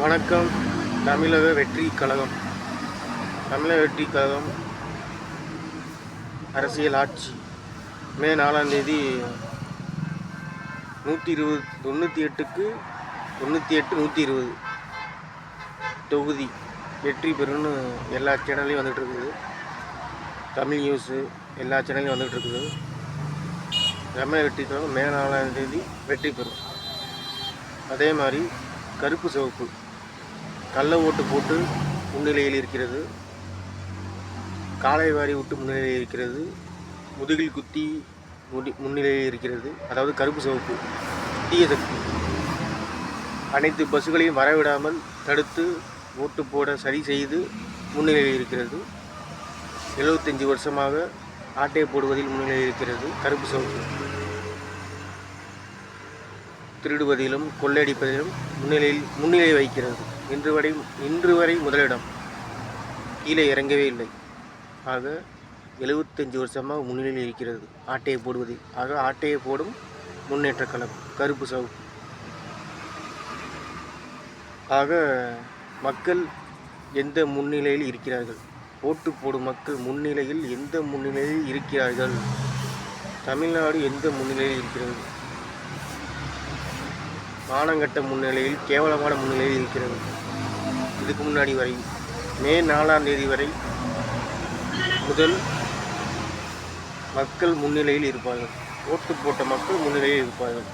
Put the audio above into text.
வணக்கம். தமிழக வெற்றிக் கழகம். தமிழக வெற்றிக் கழகம் அரசியல் ஆட்சி மே 4ஆம் தேதி 98க்கு 120 தொகுதி வெற்றி பெறும்னு எல்லா சேனல்லையும் வந்துகிட்ருக்குது. தமிழ் நியூஸு எல்லா சேனல்லையும் வந்துகிட்ருக்குது. தமிழக வெற்றிக் கழகம் மே 4ஆம் தேதி வெற்றி பெறும். அதே மாதிரி கருப்பு சிவப்பு கள்ள ஓட்டு போட்டு முன்னிலையில் இருக்கிறது. காலை வாரி விட்டு முன்னிலையில் இருக்கிறது. முதுகில் குத்தி முன்னிலையில் இருக்கிறது. அதாவது கருப்பு சிவப்பு தீய சக்தி அனைத்து பஸ்களையும் வரவிடாமல் தடுத்து ஓட்டு போட சரி செய்து முன்னிலையில் இருக்கிறது. 75 வருஷமாக ஆட்டை போடுவதில் முன்னிலையில் இருக்கிறது கருப்பு சிவப்பு. திருடுவதிலும் கொள்ளையடிப்பதிலும் முன்னிலை வைக்கிறது. இன்று வரை முதலிடம், கீழே இறங்கவே இல்லை. ஆக 75 வருஷமாக முன்னிலையில் இருக்கிறது ஆட்டையை போடுவதில். ஆக ஆட்டையை போடும் முன்னேற்ற கழகம் கருப்பு சிவப்பு. ஆக மக்கள் எந்த முன்னிலையில் இருக்கிறார்கள்? ஓட்டு போடும் மக்கள் முன்னிலையில் எந்த முன்னிலையில் இருக்கிறார்கள்? தமிழ்நாடு எந்த முன்னிலையில் இருக்கிறது? மானங்கட்ட முன்னிலையில், கேவலமான முன்னிலையில் இருக்கிறது. இதுக்கு முன்னாடி வரை மே 4ஆம் தேதி வரை முதல் மக்கள் முன்னிலையில் இருப்பார்கள். ஓட்டு போட்ட மக்கள் முன்னிலையில் இருப்பார்கள்.